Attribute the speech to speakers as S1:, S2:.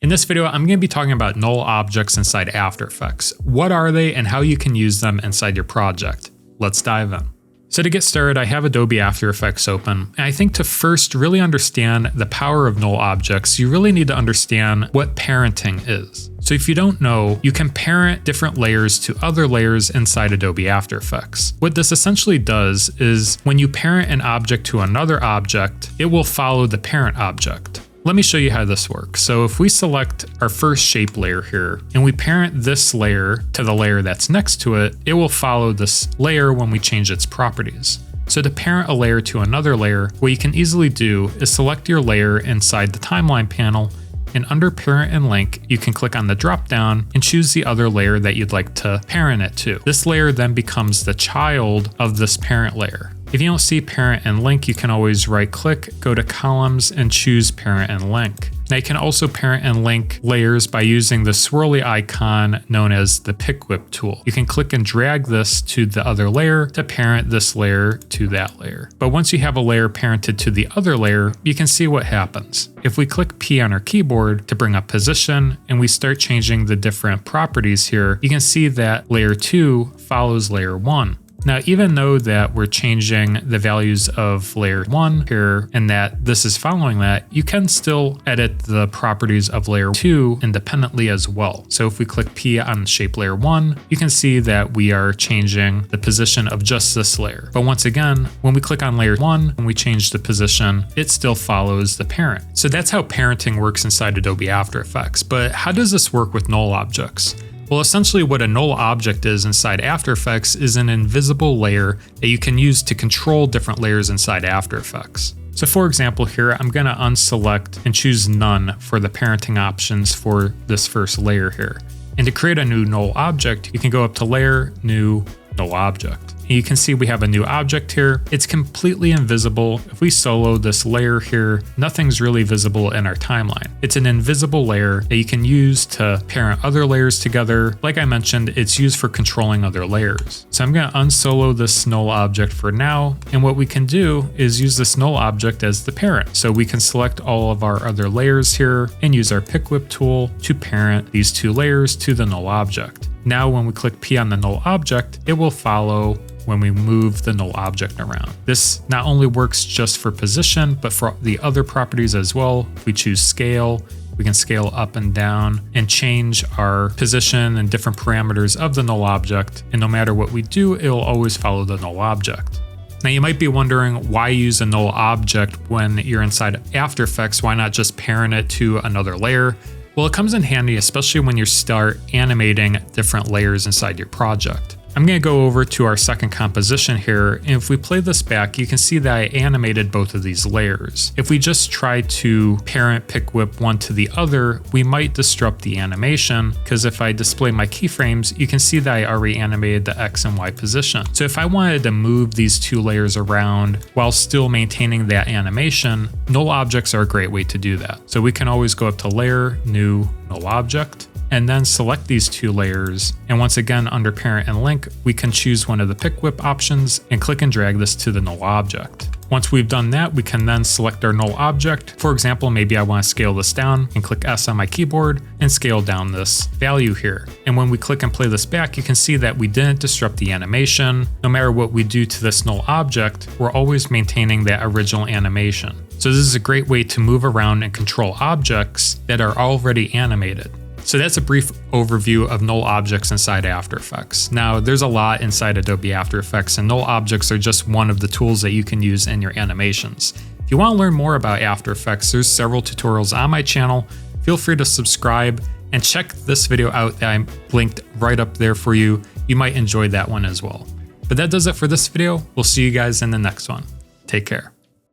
S1: In this video, I'm going to be talking about null objects inside After Effects. What are they and how you can use them inside your project? Let's dive in. So to get started, I have Adobe After Effects open, and I think to first really understand the power of null objects, you really need to understand what parenting is. So if you don't know, you can parent different layers to other layers inside Adobe After Effects. What this essentially does is when you parent an object to another object, it will follow the parent object. Let me show you how this works. So if we select our first shape layer here and we parent this layer to the layer that's next to it, it will follow this layer when we change its properties. So to parent a layer to another layer, what you can easily do is select your layer inside the timeline panel, and under Parent and Link, you can click on the drop down and choose the other layer that you'd like to parent it to. This layer then becomes the child of this parent layer. If you don't see Parent and Link, you can always right click, go to Columns, and choose Parent and Link. Now you can also parent and link layers by using the swirly icon known as the pick whip tool. You can click and drag this to the other layer to parent this layer to that layer. But once you have a layer parented to the other layer, you can see what happens. If we click P on our keyboard to bring up position and we start changing the different properties here, you can see that layer 2 follows layer 1. Now, even though that we're changing the values of layer 1 here and that this is following that, you can still edit the properties of layer 2 independently as well. So if we click P on shape layer 1, you can see that we are changing the position of just this layer. But once again, when we click on layer 1 and we change the position, it still follows the parent. So that's how parenting works inside Adobe After Effects. But how does this work with null objects? Well, essentially what a null object is inside After Effects is an invisible layer that you can use to control different layers inside After Effects. So for example here, I'm going to unselect and choose none for the parenting options for this first layer here. And to create a new null object, you can go up to Layer, New, Null Object. And you can see we have a new object here. It's completely invisible. If we solo this layer here, nothing's really visible in our timeline. It's an invisible layer that you can use to parent other layers together. Like I mentioned, it's used for controlling other layers. So I'm going to unsolo this null object for now. And what we can do is use this null object as the parent. So we can select all of our other layers here and use our pick whip tool to parent these two layers to the null object. Now when we click P on the null object, it will follow when we move the null object around. This not only works just for position, but for the other properties as well. If we choose scale, we can scale up and down and change our position and different parameters of the null object. And no matter what we do, it will always follow the null object. Now you might be wondering why use a null object when you're inside After Effects. Why not just parent it to another layer? Well, it comes in handy, especially when you start animating different layers inside your project. I'm going to go over to our second composition here, and if we play this back, you can see that I animated both of these layers. If we just try to parent pick whip one to the other, we might disrupt the animation, because if I display my keyframes, you can see that I already animated the X and Y position. So if I wanted to move these two layers around while still maintaining that animation, null objects are a great way to do that. So we can always go up to Layer, New, Null Object, and then select these two layers. And once again, under Parent and Link, we can choose one of the pick whip options and click and drag this to the null object. Once we've done that, we can then select our null object. For example, maybe I want to scale this down and click S on my keyboard and scale down this value here. And when we click and play this back, you can see that we didn't disrupt the animation. No matter what we do to this null object, we're always maintaining that original animation. So this is a great way to move around and control objects that are already animated. So that's a brief overview of null objects inside After Effects. Now, there's a lot inside Adobe After Effects, and null objects are just one of the tools that you can use in your animations. If you want to learn more about After Effects, there's several tutorials on my channel. Feel free to subscribe and check this video out that I linked right up there for you. You might enjoy that one as well. But that does it for this video. We'll see you guys in the next one. Take care.